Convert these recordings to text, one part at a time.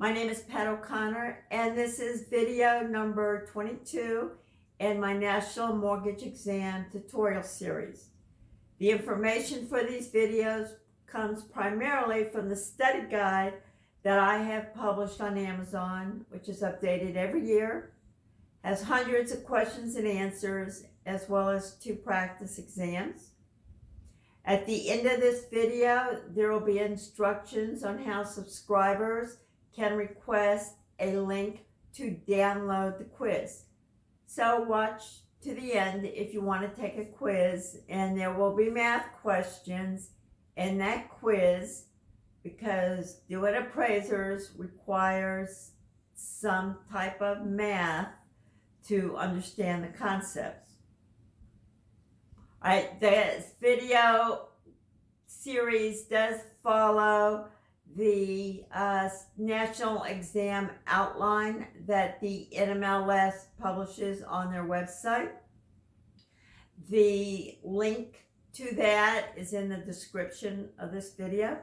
My name is Pat O'Connor, and this is video number 22 in my National Mortgage Exam tutorial series. The information for these videos comes primarily from the study guide that I have published on Amazon, which is updated every year, has hundreds of questions and answers, as well as 2 practice exams. At the end of this video, there will be instructions on how subscribers can request a link to download the quiz. So watch to the end if you want to take a quiz, and there will be math questions in that quiz because doing appraisers requires some type of math to understand the concepts. All right, this video series does follow the national exam outline that the NMLS publishes on their website. The link to that is in the description of this video.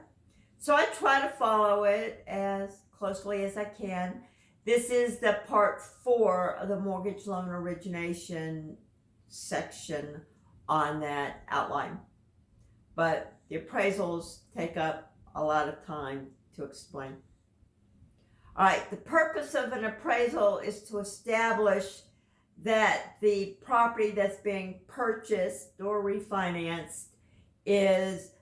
So I try to follow it as closely as I can. This is the part 4 of the mortgage loan origination section on that outline. But the appraisals take up a lot of time to explain. All right, the purpose of an appraisal is to establish that the property that's being purchased or refinanced is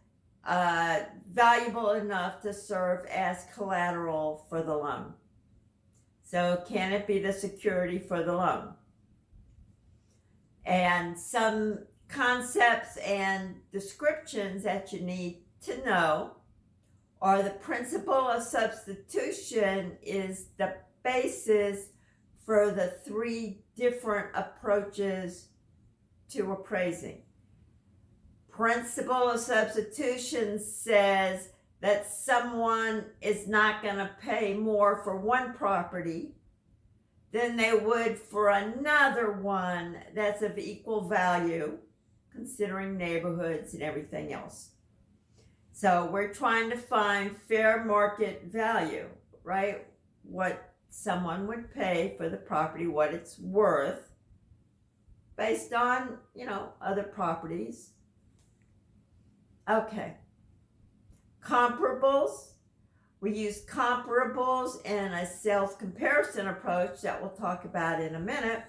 valuable enough to serve as collateral for the loan. So can it be the security for the loan? And some concepts and descriptions that you need to know are the principle of substitution is the basis for the 3 different approaches to appraising. Principle of substitution says that someone is not going to pay more for one property than they would for another one that's of equal value, considering neighborhoods and everything else. So we're trying to find fair market value, right? What someone would pay for the property, what it's worth, based on, other properties. Okay. Comparables. We use comparables in a sales comparison approach that we'll talk about in a minute.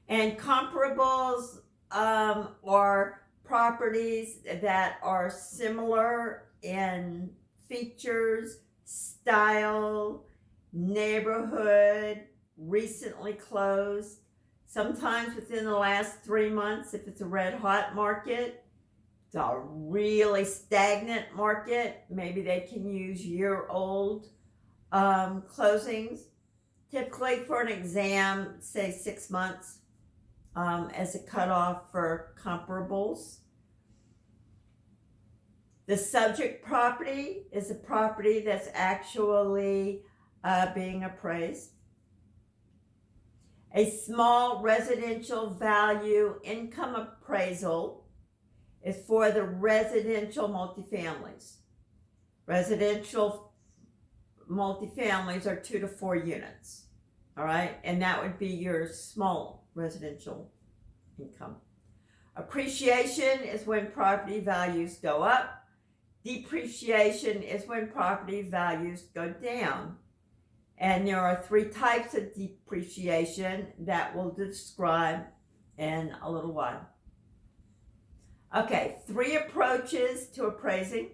And comparables are properties that are similar in features, style, neighborhood, recently closed, sometimes within the last 3 months if it's a red hot market. It's a really stagnant market, maybe they can use year-old closings. Typically for an exam, say 6 months as a cutoff for comparables. The subject property is a property that's actually being appraised. A small residential value income appraisal is for the residential multifamilies. Residential multifamilies are 2 to 4 units, all right? And that would be your small residential income. Appreciation is when property values go up. Depreciation is when property values go down. And there are 3 types of depreciation that we'll describe in a little while. Okay, 3 approaches to appraising.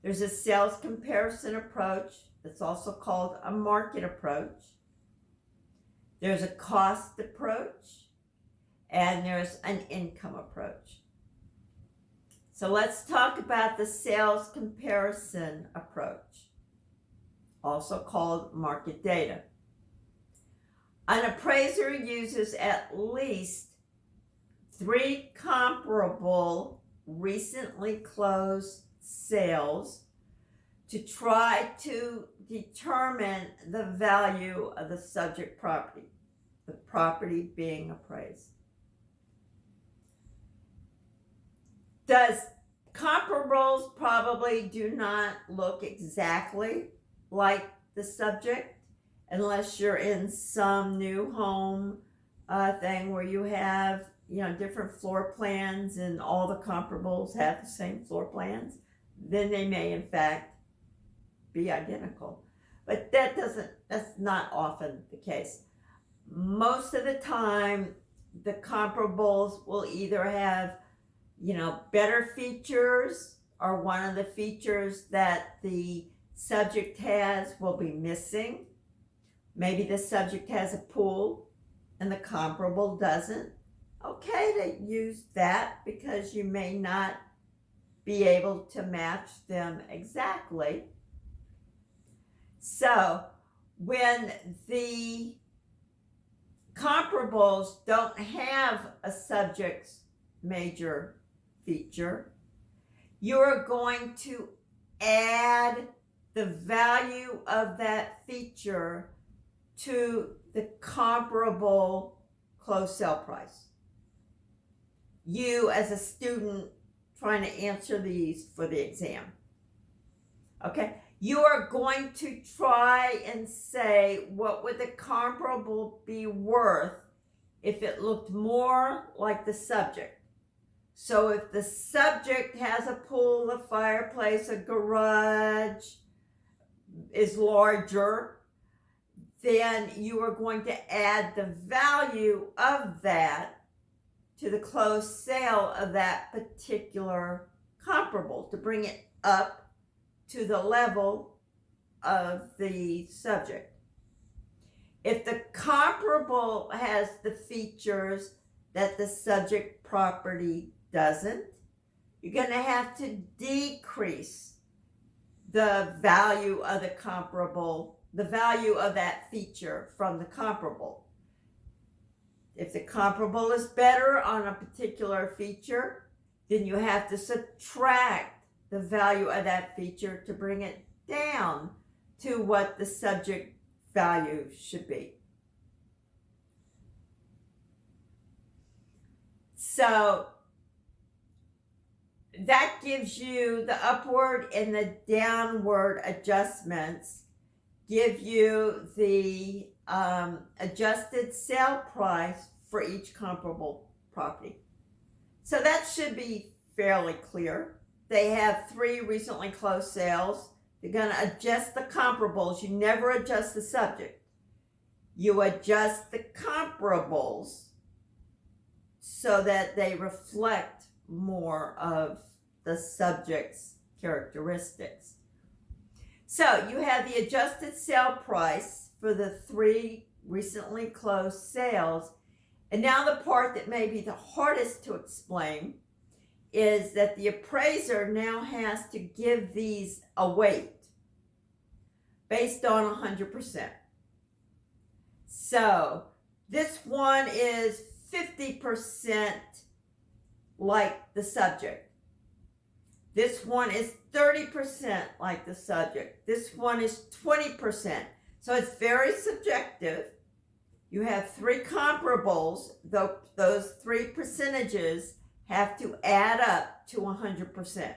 There's a sales comparison approach that's also called a market approach. There's a cost approach, and there's an income approach. So let's talk about the sales comparison approach, also called market data. An appraiser uses at least 3 comparable recently closed sales to try to determine the value of the subject property, the property being appraised. Comparables probably do not look exactly like the subject, unless you're in some new home thing where you have, different floor plans and all the comparables have the same floor plans. Then they may in fact be identical. But that's not often the case. Most of the time, the comparables will either have, better features, or one of the features that the subject has will be missing. Maybe the subject has a pool and the comparable doesn't. Okay to use that because you may not be able to match them exactly. So when the comparables don't have a subject's major feature, you're going to add the value of that feature to the comparable closed sale price. You as a student trying to answer these for the exam, okay, you are going to try and say, what would the comparable be worth if it looked more like the subject? So if the subject has a pool, a fireplace, a garage is larger, then you are going to add the value of that to the closed sale of that particular comparable to bring it up to the level of the subject. If the comparable has the features that the subject property doesn't, you're going to have to decrease the value of the comparable, the value of that feature from the comparable. If the comparable is better on a particular feature, then you have to subtract the value of that feature to bring it down to what the subject value should be. So that gives you the upward and the downward adjustments, give you the adjusted sale price for each comparable property. So that should be fairly clear. They have 3 recently closed sales. They're going to adjust the comparables. You never adjust the subject. You adjust the comparables so that they reflect more of the subject's characteristics. So you have the adjusted sale price for the 3 recently closed sales. And now the part that may be the hardest to explain is that the appraiser now has to give these a weight based on 100%. So this one is 50% like the subject. This one is 30% like the subject. This one is 20%. So it's very subjective. You have 3 comparables, though those 3 percentages have to add up to 100%.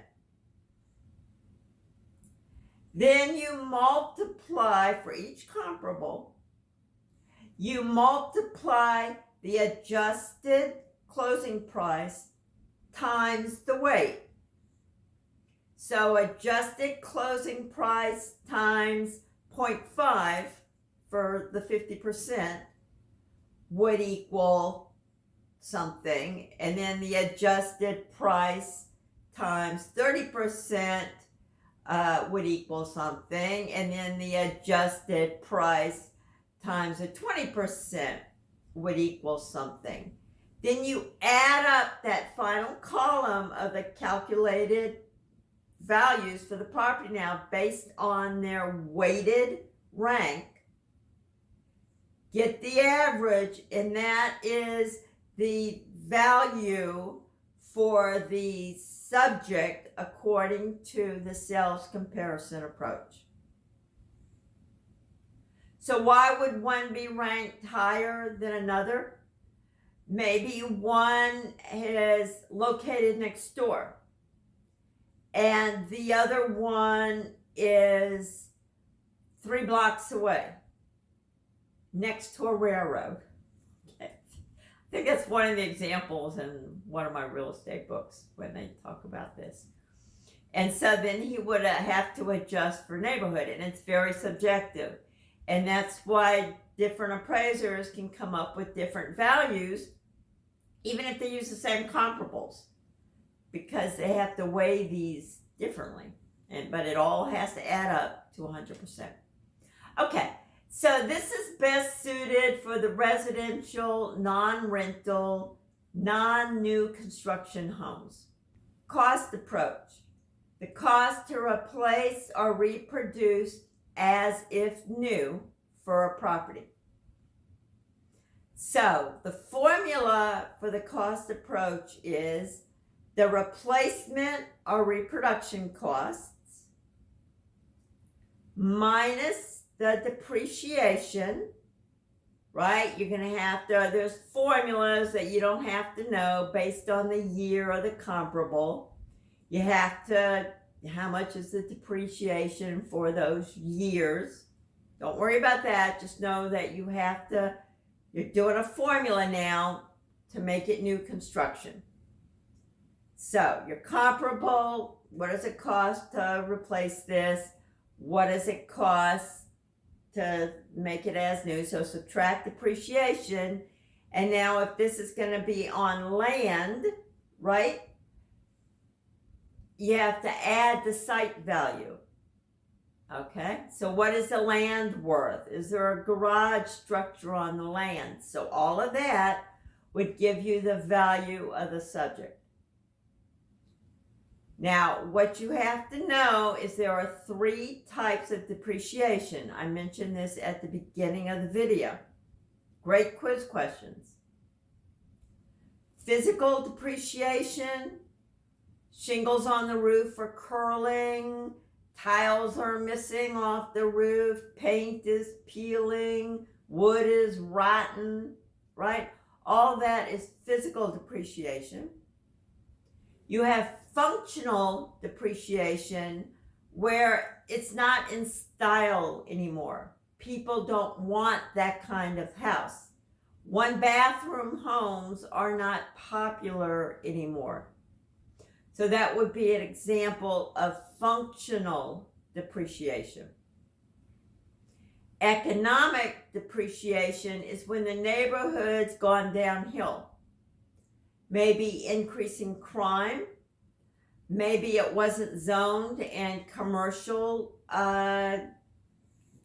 Then you multiply for each comparable. You multiply the adjusted closing price times the weight. So adjusted closing price times 0.5 for the 50% would equal something. And then the adjusted price times 30% would equal something. And then the adjusted price times a 20% would equal something. Then you add up that final column of the calculated values for the property now based on their weighted rank. Get the average, and that is the value for the subject according to the sales comparison approach. So why would one be ranked higher than another? Maybe one is located next door and the other one is 3 blocks away, next to a railroad. Okay. I think that's one of the examples in one of my real estate books when they talk about this. And so then he would have to adjust for neighborhood, and it's very subjective. And that's why different appraisers can come up with different values, even if they use the same comparables, because they have to weigh these differently. But it all has to add up to 100%. Okay, so this is best suited for the residential, non-rental, non-new construction homes. Cost approach. The cost to replace or reproduce as if new for a property. So the formula for the cost approach is the replacement or reproduction costs minus the depreciation, right? You're going to have to, there's formulas that you don't have to know based on the year or the comparable. You have to, how much is the depreciation for those years? Don't worry about that. Just know that you have to, you're doing a formula now to make it new construction. So your comparable, what does it cost to replace this? What does it cost to make it as new? So subtract depreciation. And now if this is going to be on land, right? You have to add the site value. Okay, so what is the land worth? Is there a garage structure on the land? So all of that would give you the value of the subject. Now, what you have to know is there are 3 types of depreciation. I mentioned this at the beginning of the video. Great quiz questions. Physical depreciation, shingles on the roof are curling, tiles are missing off the roof, paint is peeling, wood is rotten, right? All that is physical depreciation. You have functional depreciation where it's not in style anymore. People don't want that kind of house. 1-bathroom homes are not popular anymore. So that would be an example of functional depreciation. Economic depreciation is when the neighborhood's gone downhill. Maybe increasing crime. Maybe it wasn't zoned and commercial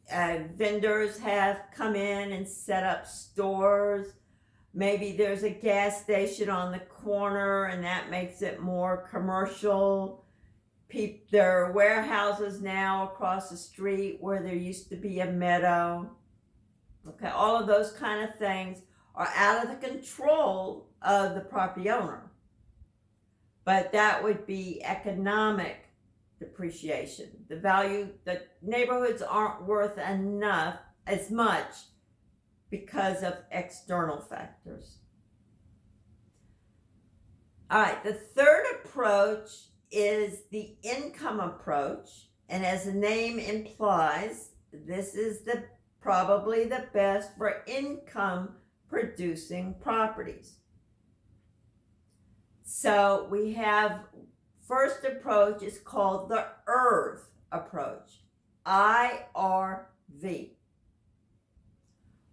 vendors have come in and set up stores. Maybe there's a gas station on the corner and that makes it more commercial. There are warehouses now across the street where there used to be a meadow. Okay, all of those kind of things are out of the control of the property owner. But that would be economic depreciation. The value, the neighborhoods aren't worth enough, as much, because of external factors. All right, the third approach is the income approach. And as the name implies, this is probably the best for income producing properties. So we have, first approach is called the IRV approach, IRV,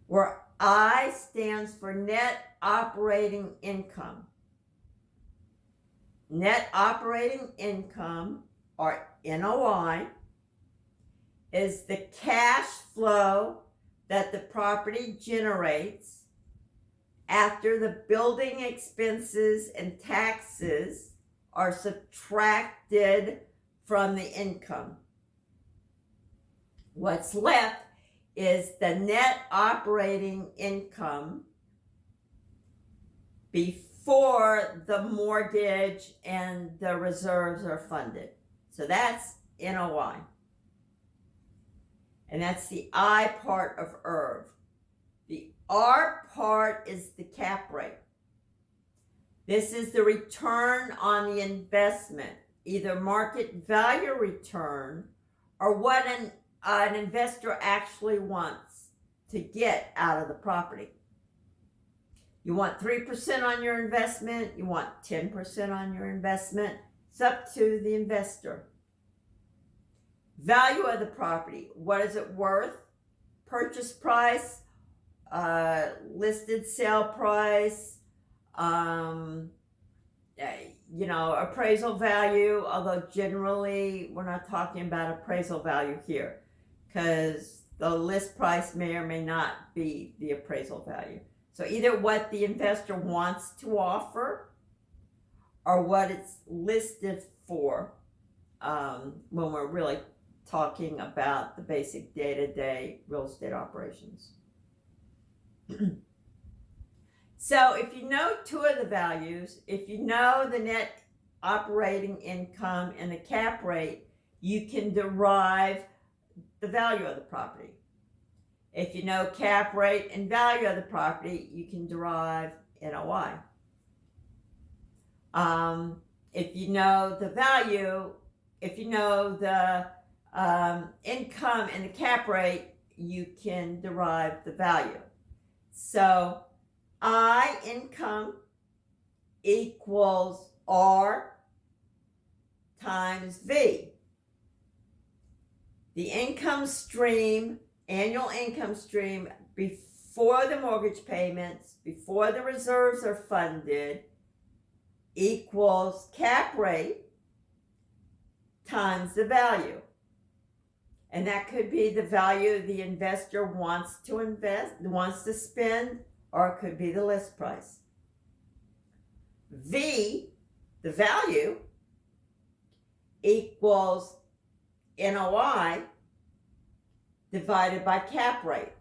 where I stands for net operating income. Net operating income, or NOI, is the cash flow that the property generates after the building expenses and taxes are subtracted from the income. What's left is the net operating income before the mortgage and the reserves are funded. So that's NOI. And that's the I part of IRV. The R part is the cap rate. This is the return on the investment, either market value return or what an an investor actually wants to get out of the property. You want 3% on your investment, you want 10% on your investment. It's up to the investor. Value of the property. What is it worth? Purchase price, listed sale price, appraisal value, although generally we're not talking about appraisal value here because the list price may or may not be the appraisal value. So either what the investor wants to offer or what it's listed for when we're really talking about the basic day-to-day real estate operations. So if you know two of the values, if you know the net operating income and the cap rate, you can derive the value of the property. If you know cap rate and value of the property, you can derive NOI. If you know the value, if you know the income and the cap rate, you can derive the value. So I income equals R times V. The income stream, annual income stream before the mortgage payments, before the reserves are funded, equals cap rate times the value. And that could be the value the investor wants to invest, wants to spend, or it could be the list price. V, the value, equals NOI divided by cap rate.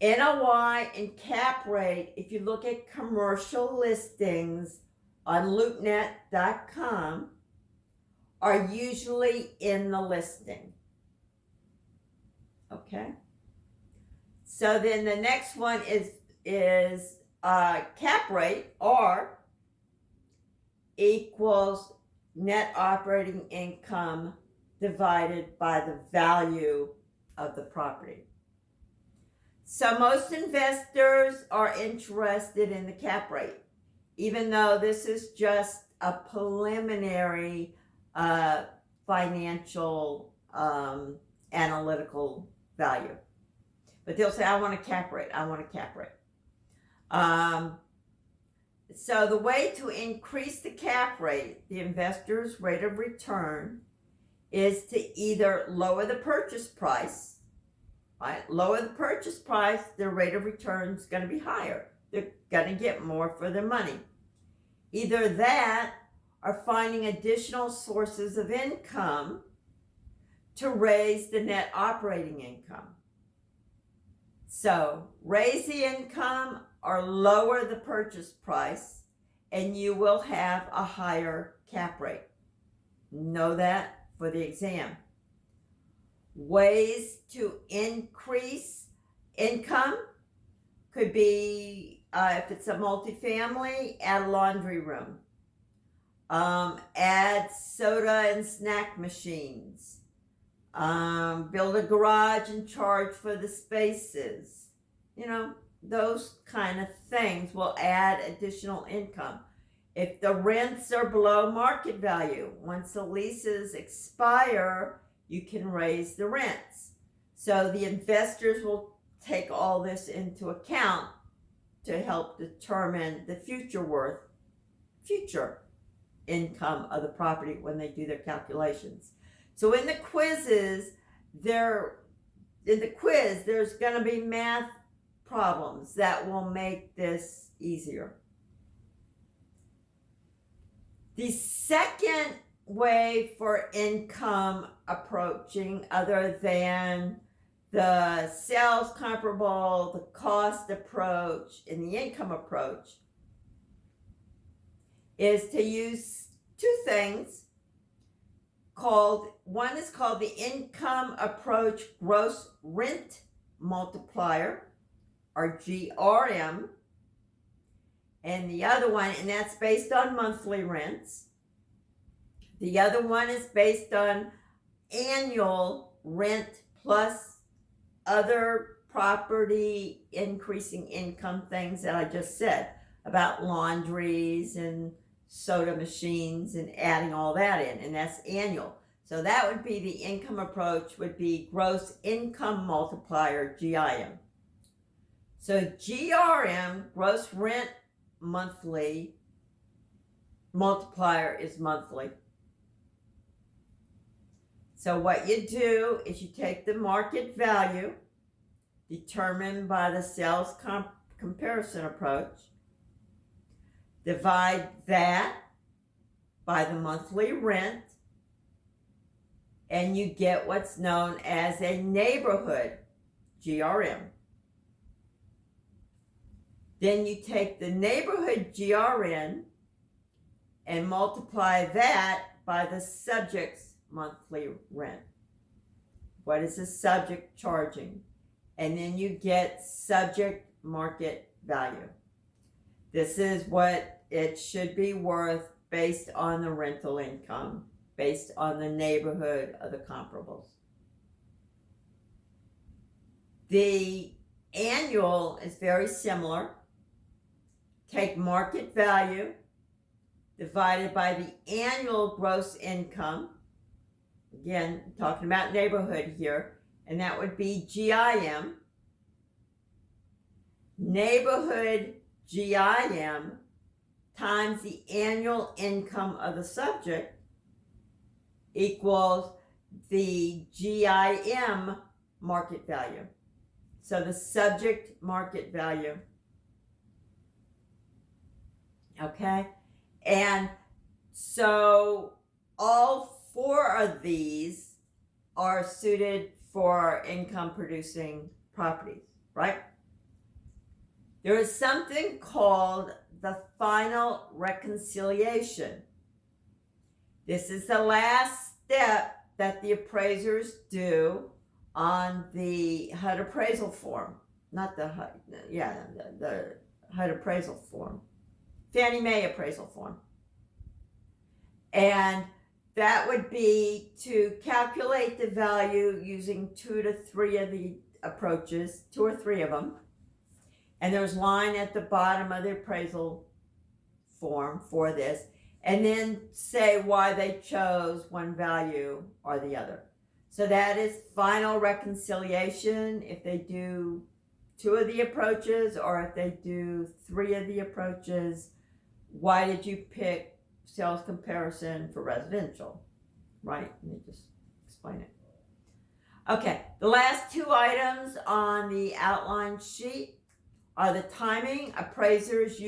NOI and cap rate, if you look at commercial listings on LoopNet.com, are usually in the listing. Okay? So then the next one is cap rate, R, equals net operating income divided by the value of the property. So most investors are interested in the cap rate, even though this is just a preliminary financial analytical value. But they'll say, I want a cap rate, I want a cap rate. So the way to increase the cap rate, the investor's rate of return, is to either lower the purchase price, right? Lower the purchase price, their rate of return is going to be higher. They're going to get more for their money. Either that or finding additional sources of income to raise the net operating income. So raise the income or lower the purchase price, and you will have a higher cap rate. Know that for the exam. Ways to increase income could be, if it's a multifamily, add a laundry room. Add soda and snack machines. Build a garage and charge for the spaces. Those kind of things will add additional income. If the rents are below market value, once the leases expire, you can raise the rents. So the investors will take all this into account to help determine the future income of the property when they do their calculations. So in the quiz, there's going to be math problems that will make this easier. The second way for income approaching, other than the sales comparable, the cost approach, and the income approach, is to use two things one is called the income approach gross rent multiplier, or GRM, and the other one, and that's based on monthly rents. The other one is based on annual rent plus other property increasing income things that I just said about laundries and soda machines and adding all that in, and that's annual. So that would be the income approach, would be gross income multiplier, GIM. So GRM, gross rent monthly, multiplier is monthly. So what you do is you take the market value determined by the sales comparison approach, divide that by the monthly rent, and you get what's known as a neighborhood, GRM. Then you take the neighborhood GRN and multiply that by the subject's monthly rent. What is the subject charging? And then you get subject market value. This is what it should be worth based on the rental income, based on the neighborhood of the comparables. The annual is very similar. Take market value divided by the annual gross income. Again, talking about neighborhood here, and that would be GIM. Neighborhood GIM times the annual income of the subject equals the GIM market value. So the subject market value. Okay? And so all four of these are suited for income producing properties, right? There is something called the final reconciliation. This is the last step that the appraisers do on the HUD appraisal form. Not the HUD, the HUD appraisal form. Fannie Mae appraisal form. And that would be to calculate the value using 2 to 3 of the approaches, 2 or 3 of them. And there's line at the bottom of the appraisal form for this. And then say why they chose one value or the other. So that is final reconciliation if they do 2 of the approaches, or if they do 3 of the approaches. Why did you pick sales comparison for residential? Right? Let me just explain it. Okay, the last 2 items on the outline sheet are the timing. Appraisals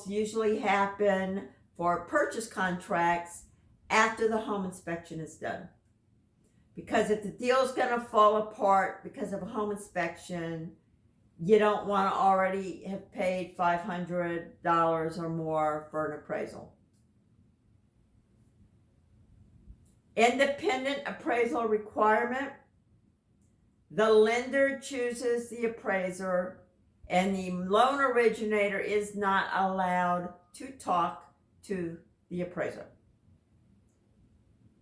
usually happen for purchase contracts after the home inspection is done. Because if the deal is going to fall apart because of a home inspection, you don't want to already have paid $500 or more for an appraisal. Independent appraisal requirement. The lender chooses the appraiser, and the loan originator is not allowed to talk to the appraiser.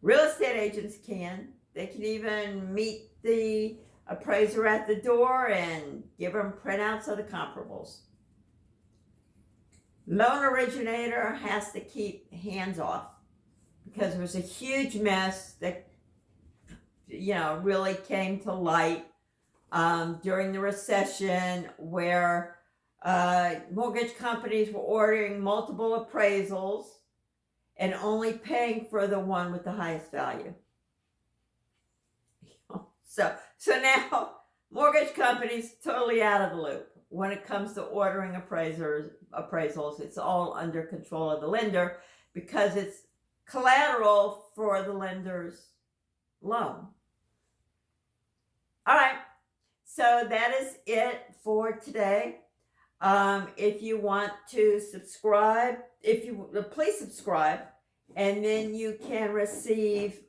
Real estate agents can. They can even meet the appraiser at the door and give them printouts of the comparables. Loan originator has to keep hands off because there was a huge mess that really came to light during the recession, where mortgage companies were ordering multiple appraisals and only paying for the one with the highest value. So now mortgage companies totally out of the loop when it comes to ordering appraisals. It's all under control of the lender because it's collateral for the lender's loan. All right, so that is it for today. If you want to subscribe, please subscribe, and then you can receive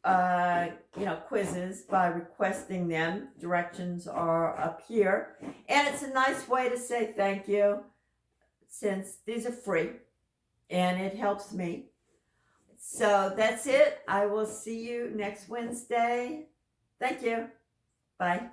quizzes by requesting them. Directions are up here, and it's a nice way to say thank you since these are free and it helps me. So that's it. I will see you next Wednesday. Thank you. Bye.